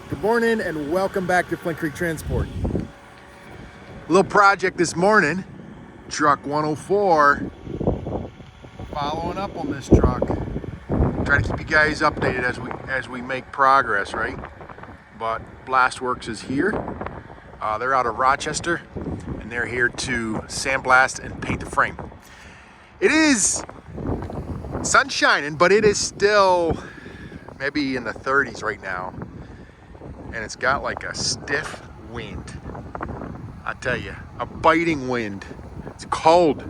Good morning and welcome back to Flint Creek Transport. Little project this morning, truck 104. Following up on this truck. Trying to keep you guys updated as we make progress, right? But Blastworks is here. They're out of Rochester and they're here to sandblast and paint the frame. It is sun shining, but it is still maybe in the 30s right now. And it's got like a stiff wind. I tell you, a biting wind. It's cold.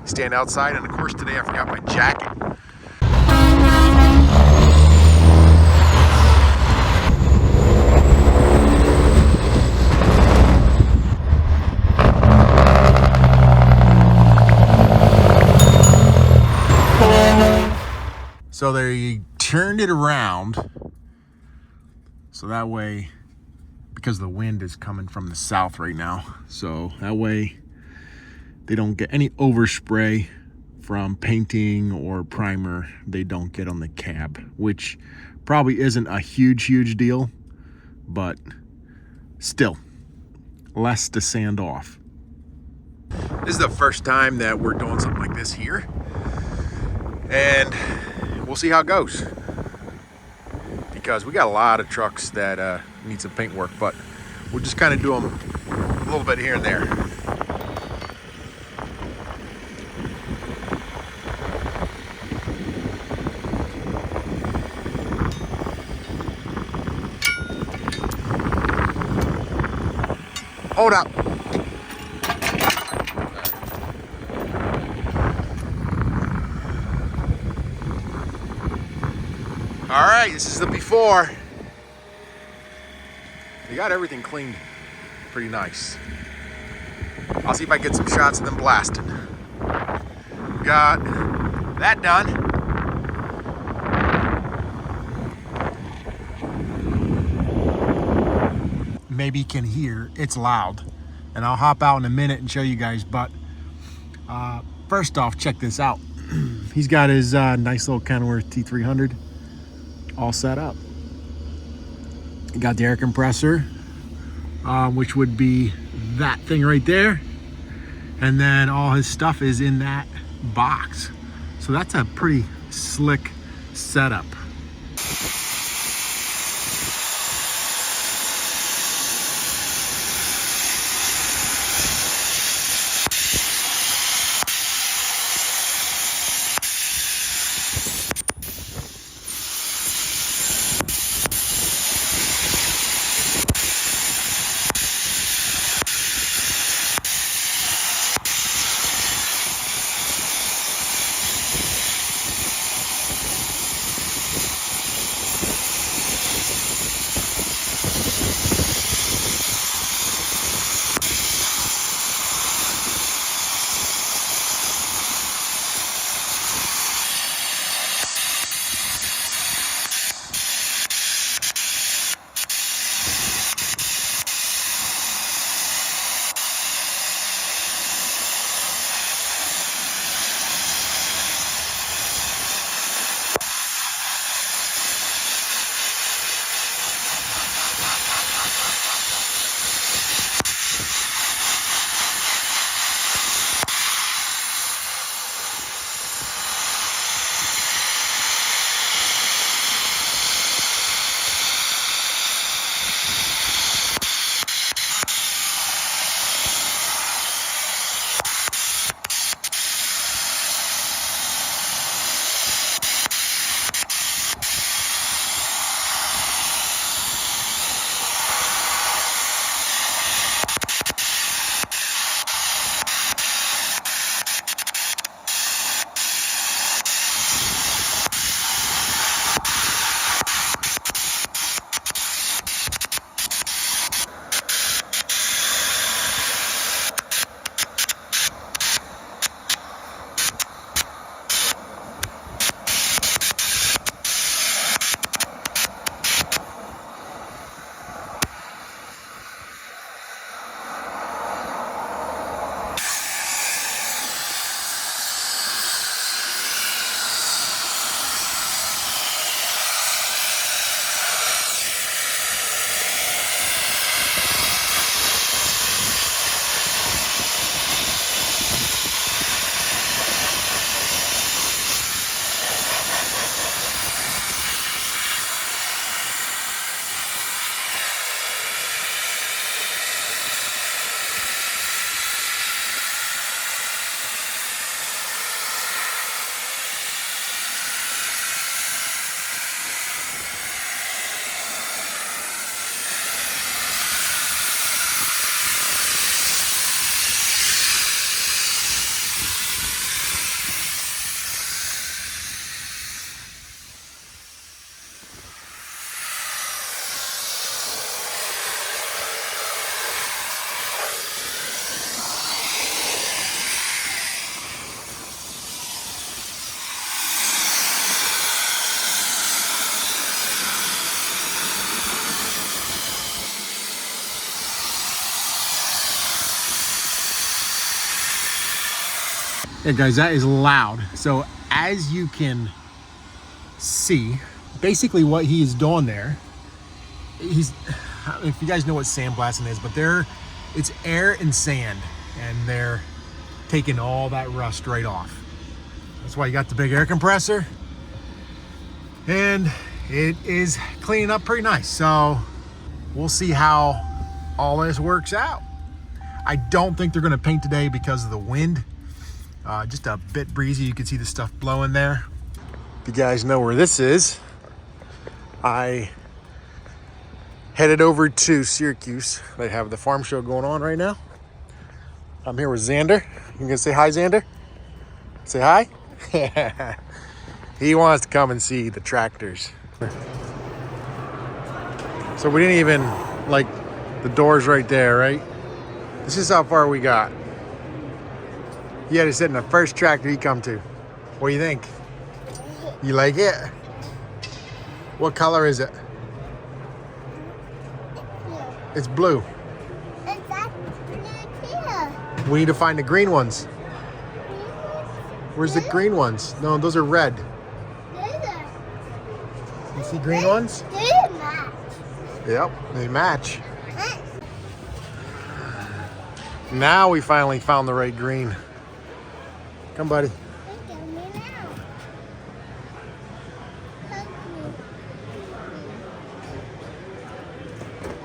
Stand outside, and of course today I forgot my jacket. So they turned it around so that way, because the wind is coming from the south right now, so that way they don't get any overspray from painting or primer. They don't get on the cab, which probably isn't a huge deal, but still less to sand off. This is the first time that we're doing something like this here, and we'll see how it goes, because we got a lot of trucks that need some paint work, but we'll just kind of do them a little bit here and there. Hold up. All right, this is the before. They got everything cleaned pretty nice. I'll see if I can get some shots of them blasting. Got that done. Maybe you can hear, it's loud. And I'll hop out in a minute and show you guys, but first off, check this out. He's got his nice little Kenworth T300 all set up. You got the air compressor, which would be that thing right there, and then all his stuff is in that box. So that's a pretty slick setup. Yeah, guys, that is loud. So as you can see, basically what he is doing there, if you guys know what sandblasting is, but it's air and sand, and they're taking all that rust right off. That's why you got the big air compressor, and it is cleaning up pretty nice. So we'll see how all this works out. I don't think they're gonna paint today because of the wind. Just a bit breezy. You can see the stuff blowing there. If you guys know where this is, I headed over to Syracuse. They have the farm show going on right now. I'm here with Xander. You gonna say hi, Xander? Say hi. He wants to come and see the tractors. So we didn't even, like, the door's right there, right? This is how far we got. He had to sit in the first tractor he come to. What do you think? You like it? What color is it? It's blue. Is that blue too? We need to find the green ones. Where's the green ones? No, those are red. You see green ones? They match. Yep, they match. Now we finally found the right green. Come, buddy. Look at me now.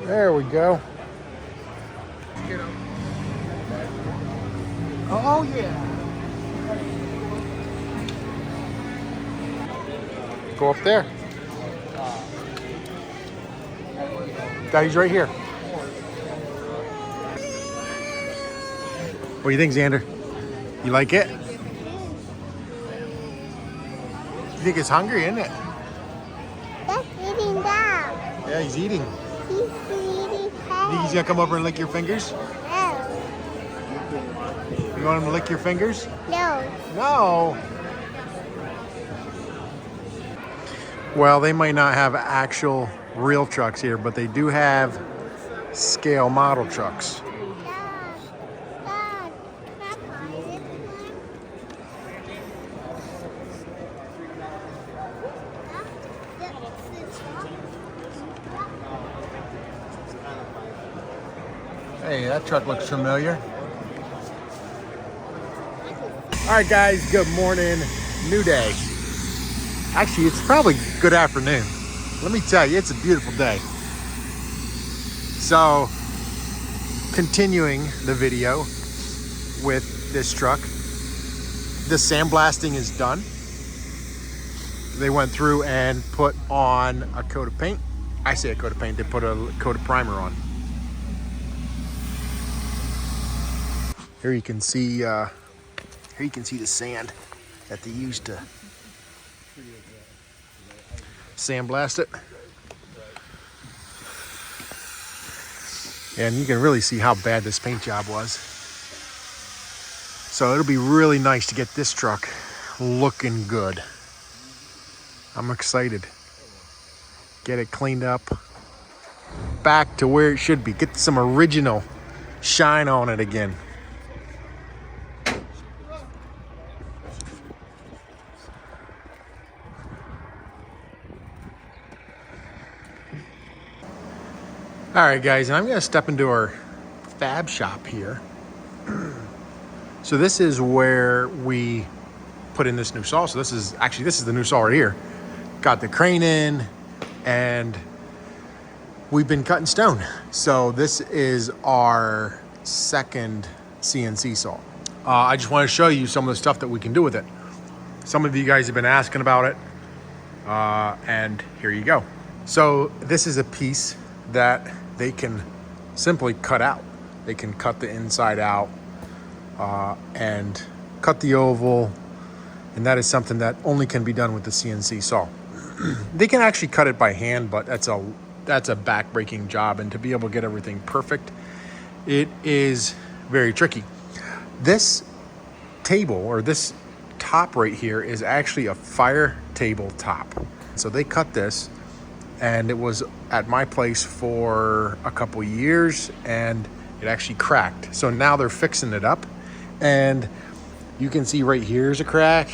There we go. Oh, yeah. Go up there. Daddy's right here. What do you think, Xander? You like it? You think it's hungry, isn't it? That's eating down. Yeah, he's eating. He's eating You think he's gonna come over and lick your fingers? No. You want him to lick your fingers? No. No. Well, they might not have actual real trucks here, but they do have scale model trucks. Hey, that truck looks familiar. All right, guys, good morning. New day. Actually, it's probably good afternoon. Let me tell you, it's a beautiful day. So, continuing the video with this truck. The sandblasting is done. They went through and put on a coat of paint. I say a coat of paint, they put a coat of primer on. Here you can see the sand that they used to sandblast it. And you can really see how bad this paint job was. So it'll be really nice to get this truck looking good. I'm excited. Get it cleaned up, back to where it should be. Get some original shine on it again. All right, guys, and I'm gonna step into our fab shop here. So this is where we put in this new saw. So this is the new saw right here. Got the crane in, and we've been cutting stone. So this is our second CNC saw. I just want to show you some of the stuff that we can do with it. Some of you guys have been asking about it, and here you go. So this is a piece that they can simply cut out. They can cut the inside out and cut the oval, and that is something that only can be done with the CNC saw. They can actually cut it by hand, but that's a back-breaking job, and to be able to get everything perfect, it is very tricky. This table, or this top right here, is actually a fire table top. So they cut this, and it was at my place for a couple years, and it actually cracked. So now they're fixing it up, and You can see right here's a crack,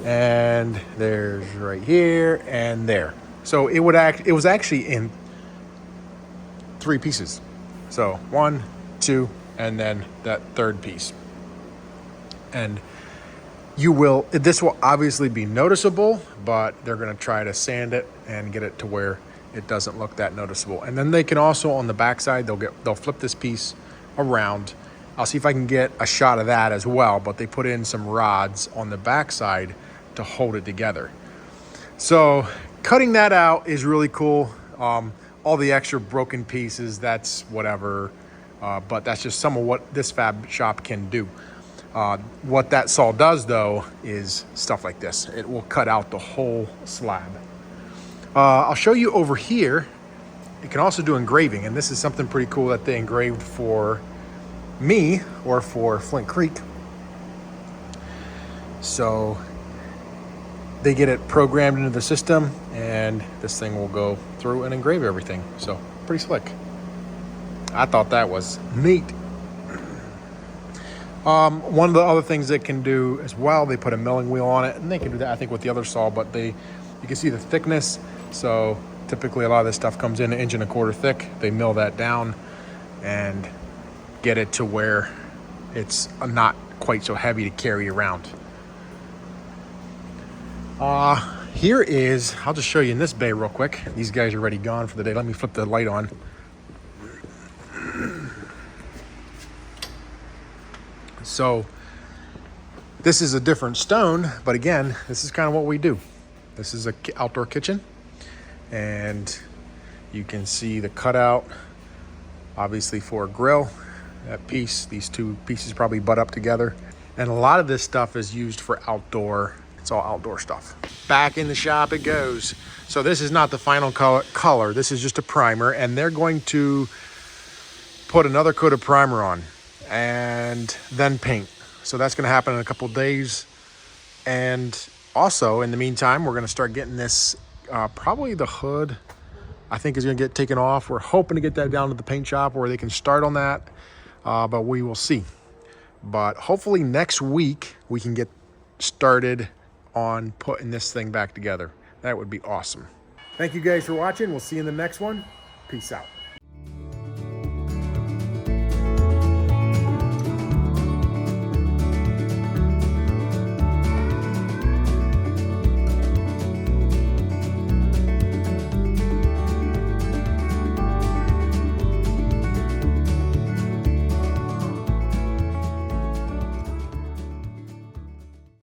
and there's right here and there. So it was actually in 3 pieces. So 1, 2, and then that third piece. And this will obviously be noticeable, but they're going to try to sand it and get it to where it doesn't look that noticeable. And then they can also, on the backside, they'll flip this piece around. I'll see if I can get a shot of that as well, but they put in some rods on the backside to hold it together. So cutting that out is really cool. All the extra broken pieces, that's whatever, but that's just some of what this fab shop can do. What that saw does, though, is stuff like this. It will cut out the whole slab. I'll show you over here. It can also do engraving, and this is something pretty cool that they engraved for me, or for Flint Creek. So they get it programmed into the system, and this thing will go through and engrave everything. So pretty slick. I thought that was neat. One of the other things they can do as well, they put a milling wheel on it, and they can do that, I think, with the other saw, but you can see the thickness. So typically a lot of this stuff comes in 1.25 inches thick. They mill that down and get it to where it's not quite so heavy to carry around. Here is, I'll just show you in this bay real quick. These guys are already gone for the day. Let me flip the light on. So this is a different stone, but again, this is kind of what we do. This is an outdoor kitchen, and you can see the cutout, obviously, for a grill. That piece, these 2 pieces probably butt up together. And a lot of this stuff is used for outdoor. It's all outdoor stuff. Back in the shop it goes. So this is not the final color. This is just a primer, and they're going to put another coat of primer on and then paint. So that's going to happen in a couple of days. And also, in the meantime, we're going to start getting this, probably the hood, I think, is going to get taken off. We're hoping to get that down to the paint shop where they can start on that, but we will see. But hopefully next week we can get started on putting this thing back together. That would be awesome. Thank you guys for watching. We'll see you in the next one. Peace out.